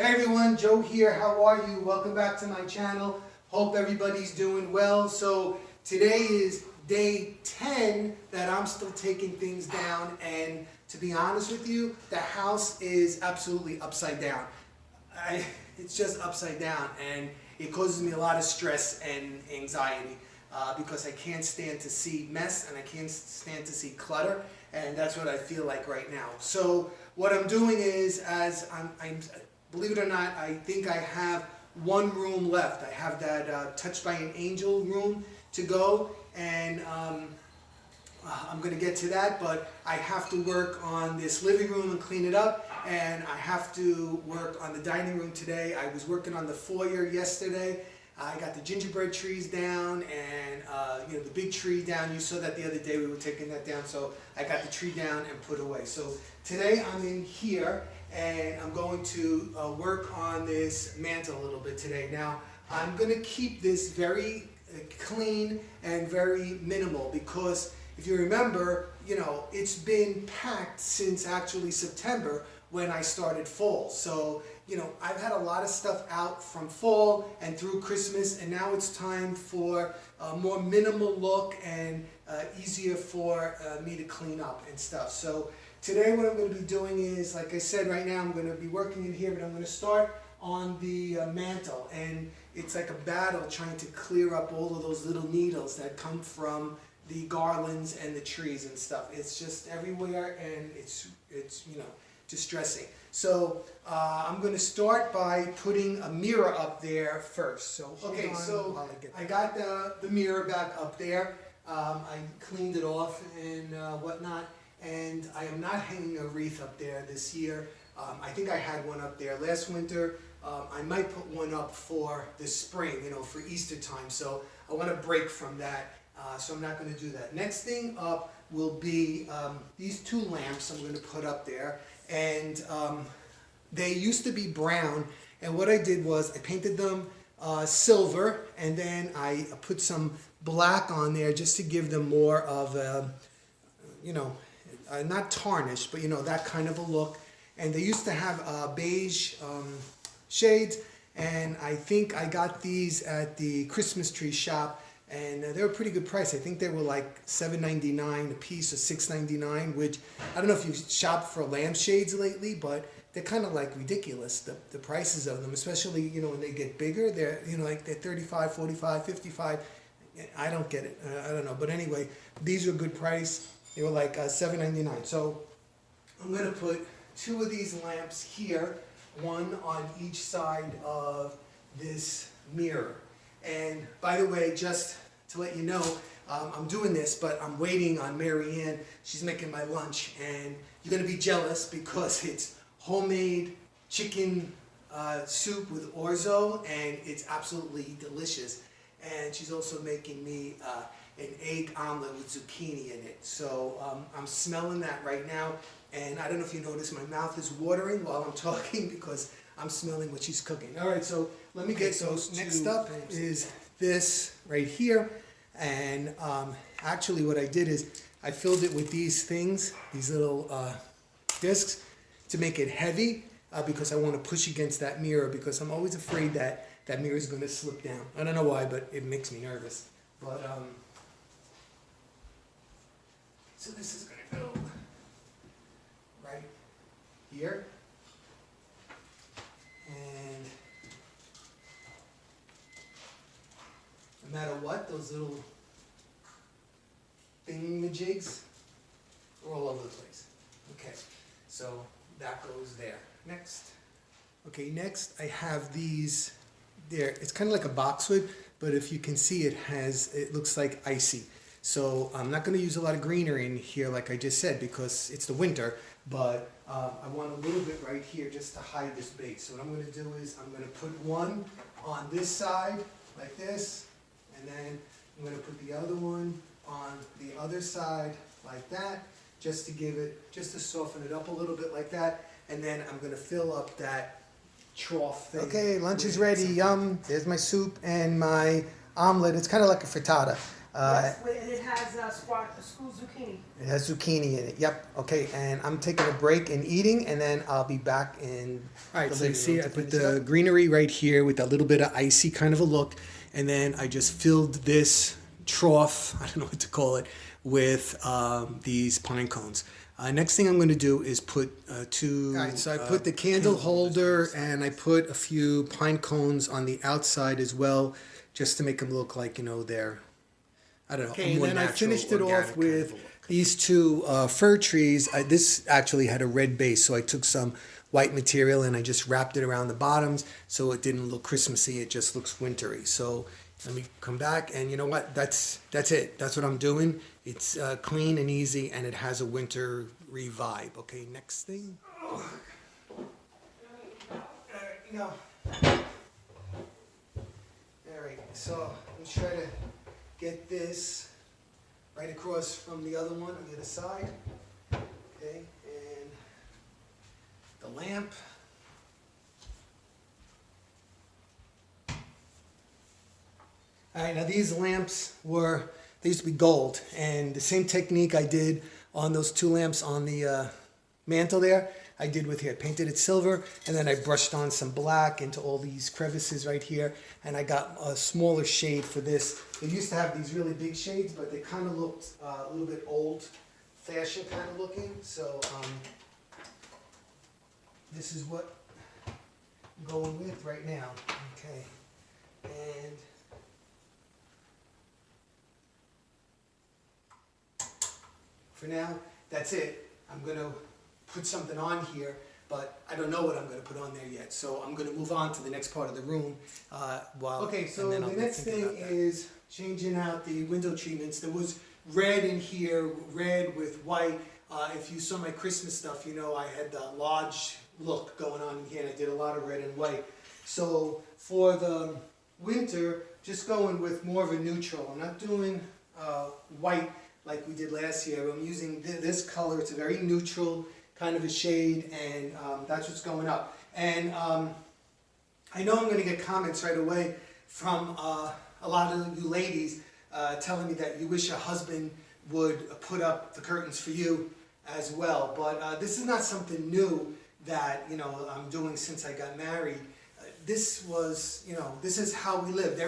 Hey everyone, Joe here. How are you? Welcome back to my channel. Hope everybody's doing well. So today is day 10 that I'm still taking things down, and to be honest with you, the house is absolutely upside down. It's just upside down, and it causes me a lot of stress and anxiety because I can't stand to see mess and I can't stand to see clutter, and that's what I feel like right now. So what I'm doing is, as I'm believe it or not, I think I have one room left. I have that Touched by an Angel room to go, and I'm going to get to that, but I have to work on this living room and clean it up, and I have to work on the dining room today. I was working on the foyer yesterday. I got the gingerbread trees down, and the big tree down. You saw that the other day, we were taking that down, so I got the tree down and put away. So today I'm in here, and I'm going to work on this mantle a little bit today. Now, I'm going to keep this very clean and very minimal because if you remember, it's been packed since actually September when I started fall. So, I've had a lot of stuff out from fall and through Christmas, and now it's time for a more minimal look and easier for me to clean up and stuff. So today what I'm going to be doing is, like I said, right now I'm going to be working in here, but I'm going to start on the mantle, and it's like a battle trying to clear up all of those little needles that come from the garlands and the trees and stuff. It's just everywhere, and it's distressing. So I'm going to start by putting a mirror up there first. So okay, so I got the mirror back up there. I cleaned it off and whatnot, and I am not hanging a wreath up there this year. I think I had one up there last winter. I might put one up for this spring, for Easter time. So I want to break from that. So I'm not going to do that. Next thing up will be these two lamps I'm going to put up there. And they used to be brown. And what I did was I painted them silver, and then I put some black on there just to give them more of a, not tarnished, but that kind of a look. And they used to have beige shades, and I think I got these at the Christmas tree shop, and they were a pretty good price. I think they were like $7.99 a piece or $6.99, which I don't know if you've shopped for lampshades lately, but they're kind of like ridiculous, the prices of them, especially when they get bigger. They're like they're 35, 45, 55. I don't get it. I don't know, but anyway, these are a good price. They were like $7.99. So I'm going to put two of these lamps here, one on each side of this mirror. And by the way, just to let you know, I'm doing this, but I'm waiting on Mary Ann. She's making my lunch, and you're going to be jealous because it's homemade chicken soup with orzo, and it's absolutely delicious. And she's also making me an egg omelet with zucchini in it. So I'm smelling that right now, and I don't know if you notice, my mouth is watering while I'm talking because I'm smelling what she's cooking. All right, so let me get those. Next up is this right here, and actually what I did is I filled it with these things, these little discs, to make it heavy because I want to push against that mirror because I'm always afraid that that mirror is going to slip down. I don't know why, but it makes me nervous. But so this is going to go right here. And no matter what, those little thingamajigs are all over the place. Okay, so that goes there. Next. Okay, next I have these there. It's kind of like a boxwood, but if you can see, it looks like icy. So I'm not going to use a lot of greenery in here like I just said because it's the winter, but I want a little bit right here just to hide this base. So what I'm going to do is I'm going to put one on this side like this, and then I'm going to put the other one on the other side like that, just to soften it up a little bit like that, and then I'm going to fill up that trough thing. Okay, lunch is ready. Yum. There's my soup and my omelet. It's kind of like a frittata. Yes, and it has school zucchini. It has zucchini in it. Yep. Okay. And I'm taking a break and eating, and then I'll be back in. All right. So you see, I put the greenery right here with that little bit of icy kind of a look, and then I just filled this trough. I don't know what to call it, with these pine cones. Next thing I'm going to do is put two. All right. So I put the candle holder, and I put a few pine cones on the outside as well, just to make them look like, you know, they're. I don't know. Okay, and then I finished it off with these two fir trees. This actually had a red base, so I took some white material and I just wrapped it around the bottoms so it didn't look Christmassy. It just looks wintry. So let me come back, and you know what? That's it. That's what I'm doing. It's clean and easy, and it has a wintry vibe. Okay, next thing. All right, so let's try to get this right across from the other one on the other side. Okay, and the lamp. All right, now these lamps they used to be gold, and the same technique I did on those two lamps on the mantle there, I did with here. Painted it silver, and then I brushed on some black into all these crevices right here, and I got a smaller shade for this. They used to have these really big shades, but they kind of looked a little bit old-fashioned kind of looking, so this is what I'm going with right now. Okay, and for now, that's it. I'm going to put something on here, but I don't know what I'm going to put on there yet. So I'm going to move on to the next part of the room. Okay, so the next thing is changing out the window treatments. There was red in here, red with white. If you saw my Christmas stuff, you know I had the large look going on in here, and I did a lot of red and white. So for the winter, just going with more of a neutral. I'm not doing white like we did last year. I'm using this color. It's a very neutral kind of a shade, and that's what's going up. And I know I'm going to get comments right away from a lot of you ladies telling me that you wish your husband would put up the curtains for you as well. But this is not something new that, you know, I'm doing since I got married. This was, you know, this is how we lived.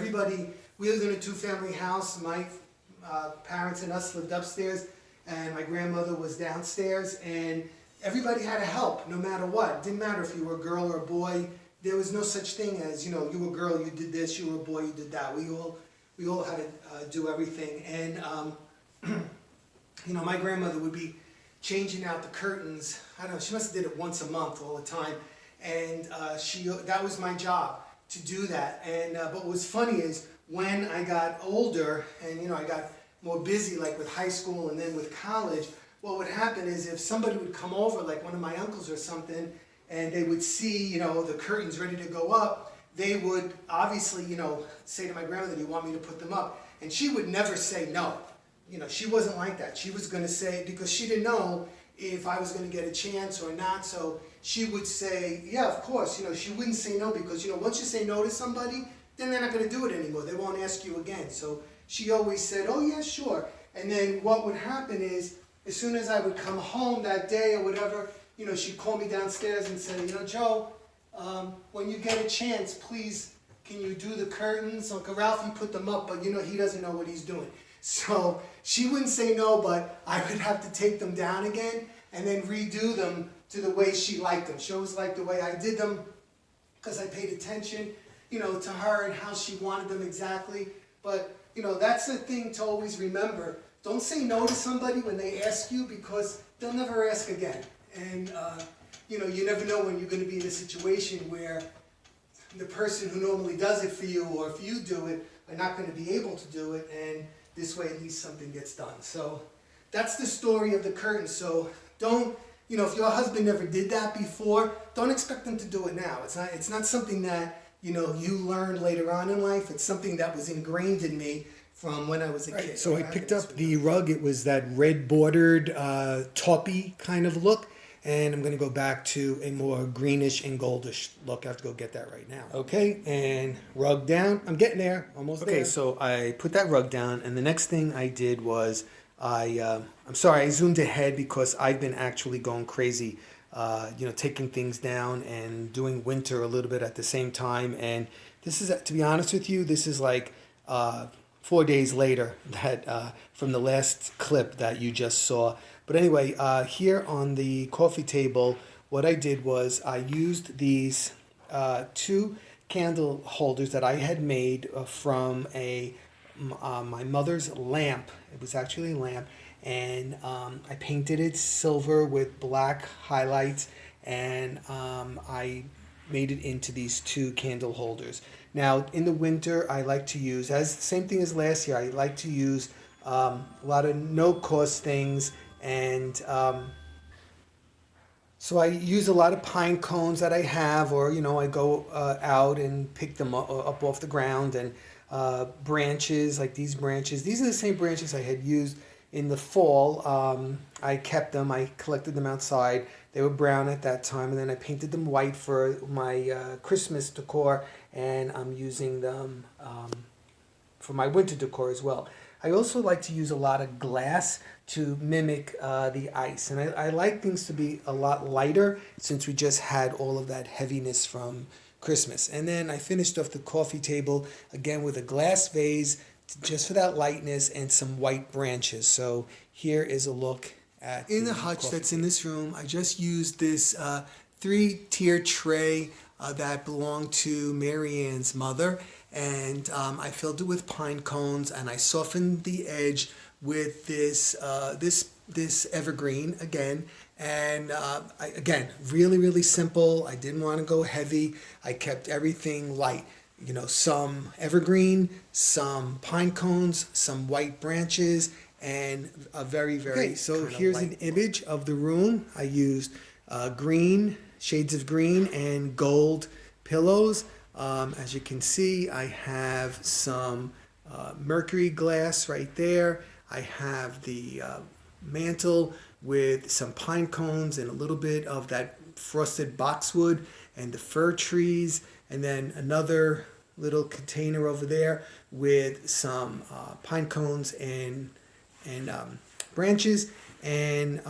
We lived in a two-family house. My parents and us lived upstairs, and my grandmother was downstairs, and everybody had to help no matter what. It didn't matter if you were a girl or a boy. There was no such thing as, you know, you were a girl, you did this, you were a boy, you did that. We all had to do everything. And you know, my grandmother would be changing out the curtains. I don't know, she must have did it once a month all the time, and that was my job to do that. And but what was funny is when I got older and, you know, I got more busy, like with high school and then with college, what would happen is if somebody would come over, like one of my uncles or something, and they would see, you know, the curtains ready to go up, they would obviously, you know, say to my grandmother, "Do you want me to put them up?" And she would never say no. You know, she wasn't like that. She was going to say, because she didn't know if I was going to get a chance or not, so she would say, yeah, of course. You know, she wouldn't say no, because, you know, once you say no to somebody, then they're not going to do it anymore. They won't ask you again. So she always said, "Oh yeah, sure." And then what would happen is, as soon as I would come home that day or whatever, you know, she'd call me downstairs and say, "You know, Joe, when you get a chance, please, can you do the curtains? Uncle Ralphie put them up, but you know, he doesn't know what he's doing." So she wouldn't say no, but I would have to take them down again and then redo them to the way she liked them. She always liked the way I did them because I paid attention, you know, to her and how she wanted them exactly. But, you know, that's the thing to always remember. Don't say no to somebody when they ask you, because they'll never ask again. And, you know, you never know when you're going to be in a situation where the person who normally does it for you, or if you do it, are not going to be able to do it. And this way at least something gets done. So that's the story of the curtains. So don't, you know, if your husband never did that before, don't expect him to do it now. It's not something that, you know, you learned later on in life. It's something that was ingrained in me from when I was a kid. So I picked up the rug. It was that red bordered taupey kind of look. and I'm going to go back to a more greenish and goldish look. I have to go get that right now. Okay, and rug down. I'm getting there, almost there. Okay, so I put that rug down, and the next thing I did was I'm sorry, I zoomed ahead because I've been actually going crazy, taking things down and doing winter a little bit at the same time. And this is, to be honest with you, this is like 4 days later that from the last clip that you just saw. But anyway, here on the coffee table, what I did was I used these 2 candle holders that I had made from my mother's lamp. It was actually a lamp, and I painted it silver with black highlights, and I made it into these 2 candle holders. Now, in the winter, I like to use, same thing as last year, I like to use a lot of no-cost things, and so I use a lot of pine cones that I have, or I go out and pick them up off the ground, and branches like these branches. These are the same branches I had used in the fall. I kept them. I collected them outside. They were brown at that time, and then I painted them white for my Christmas decor, and I'm using them for my winter decor as well. I also like to use a lot of glass to mimic the ice. And I like things to be a lot lighter since we just had all of that heaviness from Christmas. And then I finished off the coffee table again with a glass vase just for that lightness and some white branches. So here is a look at in the hutch that's in this room. I just used this 3-tier tray that belonged to Mary Ann's mother, and I filled it with pine cones, and I softened the edge with this evergreen again. And again, really simple. I didn't want to go heavy. I kept everything light. Some evergreen, some pine cones, some white branches, and a very okay, so here's an image of the room. I used green, shades of green, and gold pillows. As you can see, I have some mercury glass right there. I have the mantle with some pine cones and a little bit of that frosted boxwood and the fir trees, and then another little container over there with some pine cones and branches. And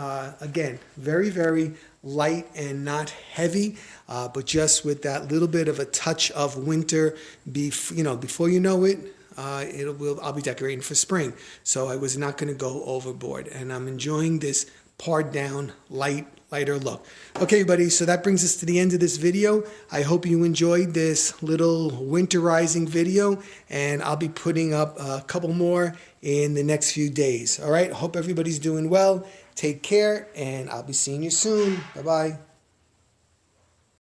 again, very light and not heavy, but just with that little bit of a touch of winter. Before you know it, I'll be decorating for spring. So I was not going to go overboard, and I'm enjoying this pared down lighter look. Okay, everybody, so that brings us to the end of this video. I hope you enjoyed this little winterizing video, and I'll be putting up a couple more in the next few days. All right, hope everybody's doing well. Take care, and I'll be seeing you soon. Bye-bye.